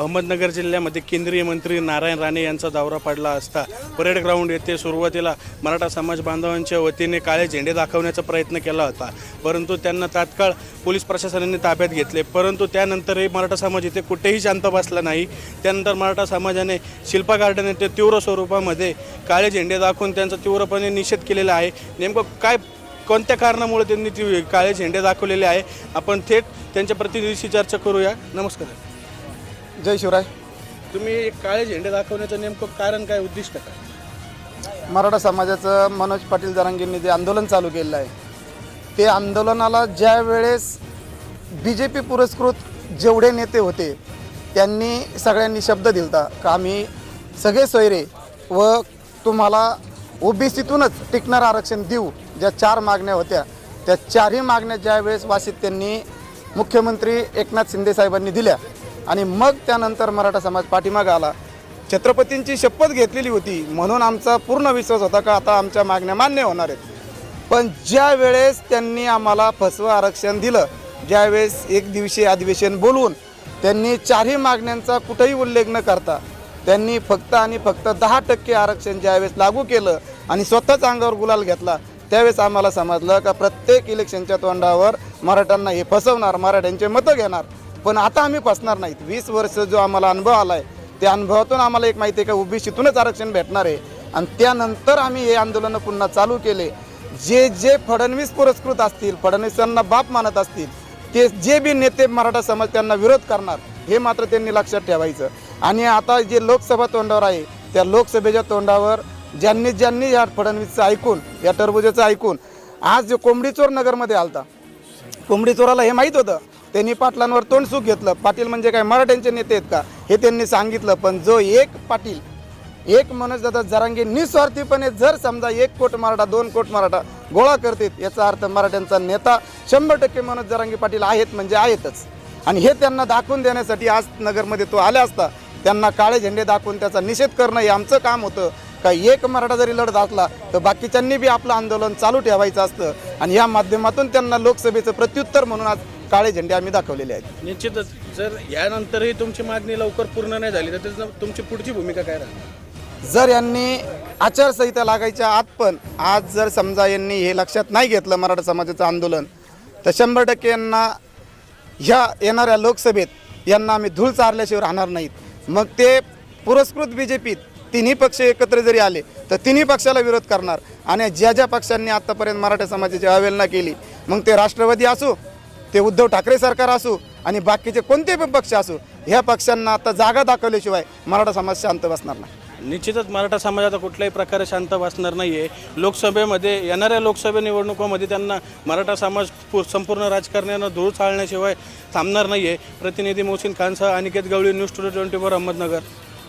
अहमदनगर जिल्ह्यामध्ये केंद्रीय मंत्री नारायण राणे यांचा दौरा पडला असता परेड ग्राउंड येथे सुरुवातीला मराठा समाज बांधवांच्या वतीने काळे झेंडे दाखवण्याचा प्रयत्न केला होता, परंतु त्यांना तात्काळ पोलीस प्रशासनाने ताब्यात घेतले। परंतु त्यानंतरही मराठा समाज इथे कुठेही शांत बसला नाही। त्यानंतर मराठा समाजाने शिल्पा गार्डन येथे तीव्र स्वरूपामध्ये काळे झेंडे दाखवून त्यांचा तीव्रपणे निषेध केलेला आहे। नेमकं कोणत्या कारणामुळे त्यांनी ती काळे झेंडे दाखवलेले आहे, आपण थेट त्यांच्या प्रतिनिधीशी चर्चा करूया। नमस्कार, जय शिवराय। तुम्ही काळे झेंडे दाखवण्याचं नेमकं कारण काय, उद्दिष्ट काय? मराठा समाजाचं मनोज पाटील जरांगेंनी जे आंदोलन चालू केलेलं आहे, ते आंदोलनाला ज्या वेळेस BJP पुरस्कृत जेवढे नेते होते त्यांनी सगळ्यांनी शब्द दिलता का आम्ही सगळे सोयरे व तुम्हाला OBCतूनच टिकणार आरक्षण देऊ। ज्या 4 मागण्या होत्या त्या 4ही मागण्या ज्यावेळेस वाशीत त्यांनी मुख्यमंत्री एकनाथ शिंदे साहेबांनी दिल्या आणि मग त्यानंतर मराठा समाज पाठीमागे आला। छत्रपतींची शपथ घेतलेली होती म्हणून आमचा पूर्ण विश्वास होता का आता आमच्या मागण्या मान्य होणार आहेत। पण ज्या वेळेस त्यांनी आम्हाला फसवं आरक्षण दिलं, ज्यावेळेस एक दिवसीय अधिवेशन बोलवून त्यांनी 4ही मागण्यांचा कुठेही उल्लेख न करता त्यांनी फक्त आणि फक्त 10% आरक्षण ज्यावेळेस लागू केलं आणि स्वतःच अंगावर गुलाल घेतला, त्यावेळेस आम्हाला समजलं का प्रत्येक इलेक्शनच्या तोंडावर मराठ्यांना हे फसवणार, मराठ्यांचे मतं घेणार। पण आता आम्ही फसणार नाहीत। 20 वर्ष जो आम्हाला अनुभव आला आहे त्या अनुभवातून आम्हाला एक माहिती आहे का OBCतूनच आरक्षण भेटणार आहे। आणि त्यानंतर आम्ही हे आंदोलन पुन्हा चालू केले। जे फडणवीस पुरस्कृत असतील, फडणवीसांना बाप मानत असतील, ते जे बी नेते मराठा समाज त्यांना विरोध करणार हे मात्र त्यांनी लक्षात ठेवायचं। आणि आता जे लोकसभा तोंडावर आहे त्या लोकसभेच्या तोंडावर ज्यांनी या फडणवीसचं ऐकून, या टरबुजाचं ऐकून आज जो कोंबडीचोर नगरमध्ये आलता, कोंबडीचोराला हे माहीत होतं, त्यांनी पाटलांवर तोंड सुख घेतलं। पाटील म्हणजे काय मराठ्यांचे नेते आहेत का हे त्यांनी सांगितलं। पण जो एक पाटील, एक मनोजदादा जरांगे निस्वार्थीपणे जर समजा 1 कोट मराठा 2 कोट मराठा गोळा करतात, याचा अर्थ मराठ्यांचा नेता 100% मनोज जरांगे पाटील आहेत म्हणजे आहेतच। आणि हे त्यांना दाखवून देण्यासाठी आज नगरमध्ये तो आला असता, त्यांना काळे झेंडे दाखवून त्याचा निषेध करणं हे आमचं काम होतं। का एक मराठा जरी लढत असला तर बाकीच्यांनी बी आपलं आंदोलन चालू ठेवायचं असतं आणि या माध्यमातून त्यांना लोकसभेचं प्रत्युत्तर म्हणून आज काळे झेंडे आम्ही दाखवलेले आहेत। निश्चितच जर यानंतरही तुमची मागणी लवकर पूर्ण नाही झाली तर तुमची पुढची भूमिका काय राहणार? जर यांनी आचारसंहिता लागायच्या आत पण आज जर समजा यांनी हे लक्षात नाही घेतलं मराठा समाजाचं आंदोलन, तर 100% यांना ह्या येणाऱ्या लोकसभेत यांना आम्ही धूळ चारल्याशिवाय राहणार नाहीत। मग ते पुरस्कृत BJPत तिन्ही पक्ष एकत्र जरी आले तर तिन्ही पक्षाला विरोध करणार। आणि ज्या पक्षांनी आतापर्यंत मराठा समाजाची अवहेलना केली, मग ते राष्ट्रवादी असो, ते उद्धव ठाकरे सरकार असो आणि बाकीचे कोणते पण पक्ष असो, ह्या पक्षांना आता जागा दाखवल्याशिवाय मराठा समाज शांत बसणार नाही। निश्चितच मराठा समाज आता कुठल्याही प्रकारे शांत बसणार नाही आहे। लोकसभेमध्ये येणाऱ्या लोकसभा निवडणुकांमध्ये त्यांना मराठा समाज संपूर्ण राजकारण्यानं धूळ चालण्याशिवाय थांबणार नाही आहे। प्रतिनिधी मोहसिन खानसह अनिकेत गवळी, न्यूज 24 अहमदनगर।